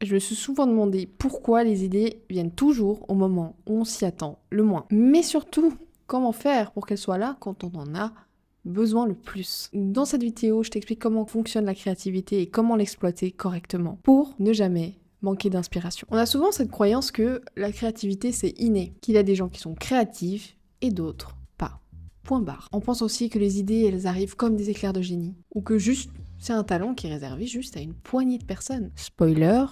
Je me suis souvent demandé pourquoi les idées viennent toujours au moment où on s'y attend le moins. Mais surtout, comment faire pour qu'elles soient là quand on en a besoin le plus. Dans cette vidéo, je t'explique comment fonctionne la créativité et comment l'exploiter correctement pour ne jamais manquer d'inspiration. On a souvent cette croyance que la créativité c'est inné, qu'il y a des gens qui sont créatifs et d'autres pas. Point barre. On pense aussi que les idées, elles arrivent comme des éclairs de génie ou que juste c'est un talent qui est réservé juste à une poignée de personnes. Spoiler,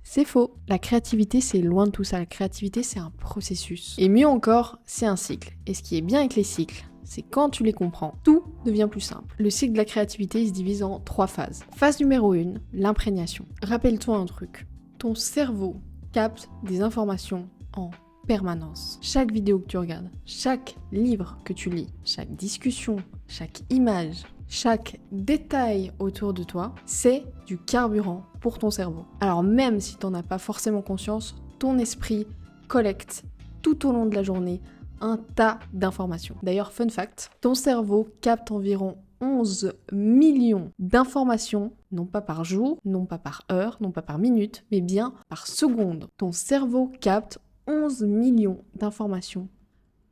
c'est faux. La créativité, c'est loin de tout ça. La créativité, c'est un processus. Et mieux encore, c'est un cycle. Et ce qui est bien avec les cycles, c'est quand tu les comprends, tout devient plus simple. Le cycle de la créativité, il se divise en 3 phases. Phase numéro 1, l'imprégnation. Rappelle-toi un truc. Ton cerveau capte des informations en permanence. Chaque vidéo que tu regardes, chaque livre que tu lis, chaque discussion, chaque image, chaque détail autour de toi, c'est du carburant pour ton cerveau. Alors même si tu n'en as pas forcément conscience, ton esprit collecte tout au long de la journée un tas d'informations. D'ailleurs, fun fact, ton cerveau capte environ 11 millions d'informations, non pas par jour, non pas par heure, non pas par minute, mais bien par seconde. Ton cerveau capte 11 millions d'informations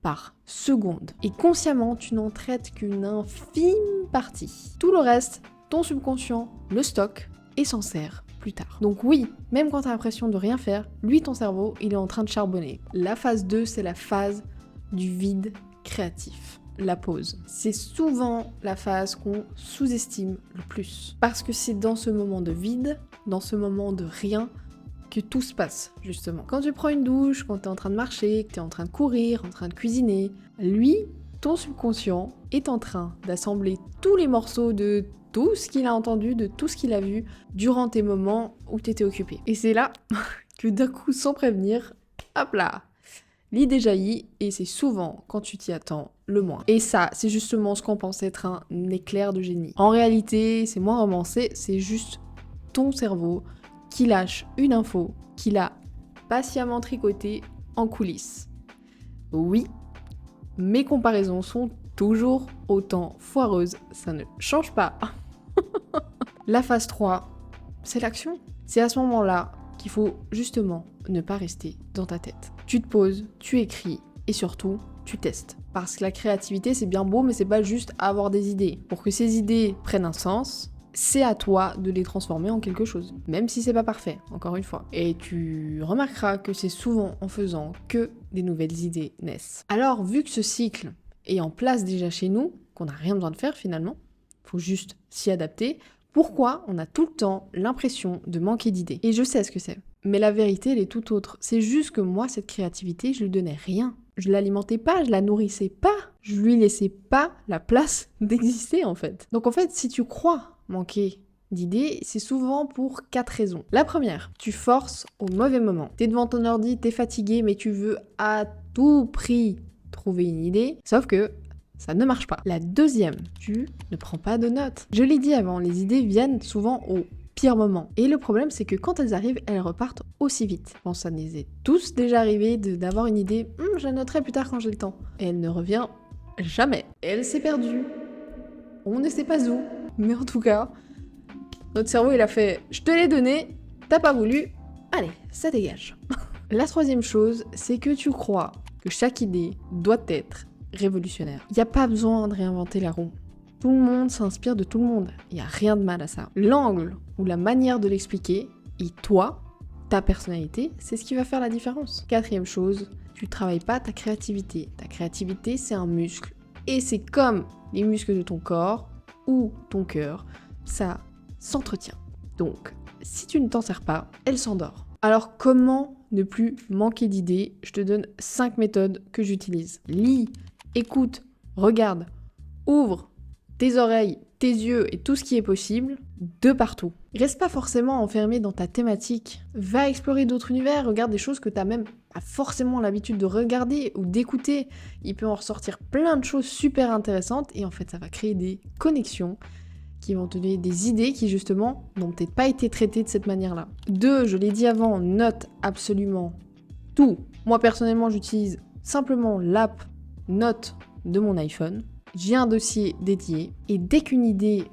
par seconde. Et consciemment, tu n'en traites qu'une infime partie. Tout le reste, ton subconscient le stocke et s'en sert plus tard. Donc oui, même quand tu as l'impression de rien faire, lui, ton cerveau, il est en train de charbonner. La phase 2, c'est la phase du vide créatif. La pause. C'est souvent la phase qu'on sous-estime le plus. Parce que c'est dans ce moment de vide, dans ce moment de rien, que tout se passe, justement. Quand tu prends une douche, quand tu es en train de marcher, que tu es en train de courir, en train de cuisiner, lui, ton subconscient, est en train d'assembler tous les morceaux de tout ce qu'il a entendu, de tout ce qu'il a vu durant tes moments où tu étais occupé. Et c'est là que d'un coup, sans prévenir, hop là, l'idée jaillit et c'est souvent quand tu t'y attends le moins. Et ça, c'est justement ce qu'on pense être un éclair de génie. En réalité, c'est moins romancé, c'est juste ton cerveau qui lâche une info qu'il a patiemment tricotée en coulisses. Oui, mes comparaisons sont toujours autant foireuses, ça ne change pas. La phase 3, c'est l'action. C'est à ce moment-là qu'il faut justement ne pas rester dans ta tête. Tu te poses, tu écris et surtout, tu testes. Parce que la créativité, c'est bien beau, mais c'est pas juste avoir des idées. Pour que ces idées prennent un sens, c'est à toi de les transformer en quelque chose, même si c'est pas parfait, encore une fois. Et tu remarqueras que c'est souvent en faisant que des nouvelles idées naissent. Alors, vu que ce cycle est en place déjà chez nous, qu'on n'a rien besoin de faire finalement, faut juste s'y adapter, pourquoi on a tout le temps l'impression de manquer d'idées? Et je sais ce que c'est. Mais la vérité, elle est tout autre. C'est juste que moi, cette créativité, je lui donnais rien. Je l'alimentais pas, je la nourrissais pas. Je lui laissais pas la place d'exister, en fait. Donc en fait, si tu crois manquer d'idées, c'est souvent pour 4 raisons. La première, tu forces au mauvais moment. T'es devant ton ordi, t'es fatigué, mais tu veux à tout prix trouver une idée, sauf que ça ne marche pas. La deuxième, tu ne prends pas de notes. Je l'ai dit avant, les idées viennent souvent au pire moment. Et le problème, c'est que quand elles arrivent, elles repartent aussi vite. Bon, ça nous est tous déjà arrivé d'avoir une idée, je la noterai plus tard quand j'ai le temps. Et elle ne revient jamais. Elle s'est perdue. On ne sait pas où. Mais en tout cas, notre cerveau, il a fait « je te l'ai donné, t'as pas voulu, allez, ça dégage ». La troisième chose, c'est que tu crois que chaque idée doit être révolutionnaire. Il n'y a pas besoin de réinventer la roue. Tout le monde s'inspire de tout le monde. Il n'y a rien de mal à ça. L'angle ou la manière de l'expliquer, et toi, ta personnalité, c'est ce qui va faire la différence. Quatrième chose, tu travailles pas ta créativité. Ta créativité, c'est un muscle. Et c'est comme les muscles de ton corps ou ton cœur, ça s'entretient. Donc, si tu ne t'en sers pas, elle s'endort. Alors, comment ne plus manquer d'idées? Je te donne 5 méthodes que j'utilise. Lis, écoute, regarde, ouvre tes oreilles, tes yeux et tout ce qui est possible de partout. Reste pas forcément enfermé dans ta thématique. Va explorer d'autres univers, regarde des choses que t'as même pas forcément l'habitude de regarder ou d'écouter. Il peut en ressortir plein de choses super intéressantes et en fait ça va créer des connexions qui vont te donner des idées qui justement n'ont peut-être pas été traitées de cette manière-là. 2, je l'ai dit avant, note absolument tout. Moi personnellement j'utilise simplement l'app Note de mon iPhone. J'ai un dossier dédié et dès qu'une idée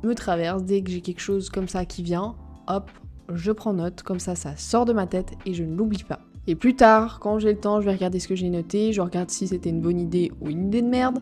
me traverse, dès que j'ai quelque chose comme ça qui vient, hop, je prends note, comme ça sort de ma tête et je ne l'oublie pas. Et plus tard, quand j'ai le temps, je vais regarder ce que j'ai noté, je regarde si c'était une bonne idée ou une idée de merde,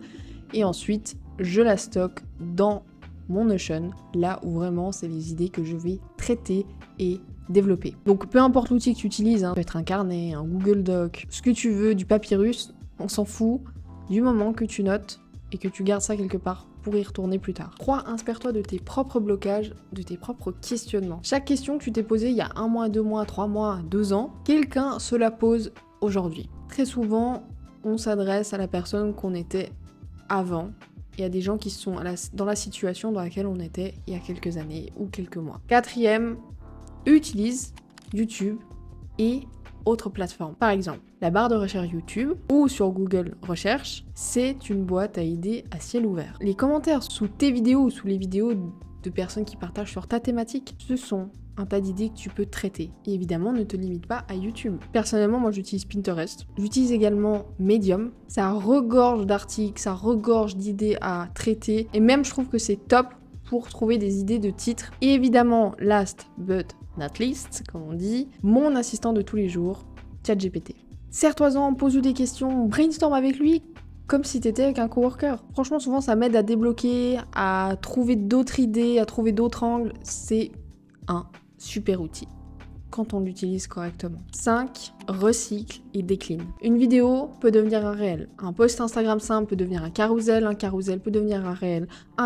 et ensuite, je la stocke dans mon Notion, là où vraiment c'est les idées que je vais traiter et développer. Donc peu importe l'outil que tu utilises, ça peut être un carnet, un Google Doc, ce que tu veux, du papyrus, on s'en fout, du moment que tu notes et que tu gardes ça quelque part pour y retourner plus tard. 3. Inspire-toi de tes propres blocages, de tes propres questionnements. Chaque question que tu t'es posée il y a 1 mois, 2 mois, 3 mois, 2 ans, quelqu'un se la pose aujourd'hui. Très souvent, on s'adresse à la personne qu'on était avant. Il y a des gens qui sont dans la situation dans laquelle on était il y a quelques années ou quelques mois. 4e, utilise YouTube et autres plateformes. Par exemple, la barre de recherche YouTube ou sur Google Recherche, c'est une boîte à idées à ciel ouvert. Les commentaires sous tes vidéos ou sous les vidéos de personnes qui partagent sur ta thématique, ce sont un tas d'idées que tu peux traiter. Et évidemment, ne te limite pas à YouTube. Personnellement, moi j'utilise Pinterest. J'utilise également Medium. Ça regorge d'articles, ça regorge d'idées à traiter. Et même, je trouve que c'est top pour trouver des idées de titres. Et évidemment, last but not least, comme on dit, mon assistant de tous les jours, ChatGPT. Serre-toi-en, pose-lui des questions, brainstorm avec lui comme si t'étais avec un coworker. Franchement, souvent, ça m'aide à débloquer, à trouver d'autres idées, à trouver d'autres angles. C'est un super outil quand on l'utilise correctement. 5. Recycle et décline. Une vidéo peut devenir un réel. Un post Instagram simple peut devenir un carousel peut devenir un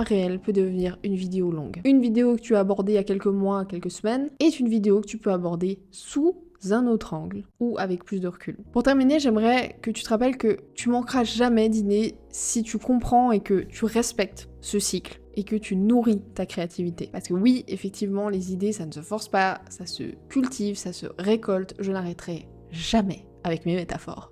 réel peut devenir une vidéo longue. Une vidéo que tu as abordée il y a quelques mois, quelques semaines, est une vidéo que tu peux aborder sous un autre angle ou avec plus de recul. Pour terminer, j'aimerais que tu te rappelles que tu manqueras jamais d'idées si tu comprends et que tu respectes ce cycle et que tu nourris ta créativité. Parce que oui, effectivement, les idées, ça ne se force pas, ça se cultive, ça se récolte. Je n'arrêterai jamais avec mes métaphores.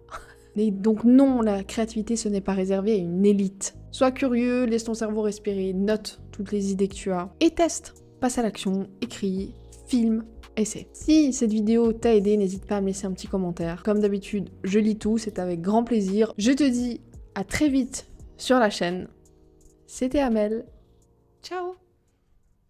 Et donc non, la créativité, ce n'est pas réservé à une élite. Sois curieux, laisse ton cerveau respirer, note toutes les idées que tu as et teste. Passe à l'action, écris, filme, essaie. Si cette vidéo t'a aidé, n'hésite pas à me laisser un petit commentaire. Comme d'habitude, je lis tout, c'est avec grand plaisir. Je te dis à très vite sur la chaîne. C'était Amel. Ciao!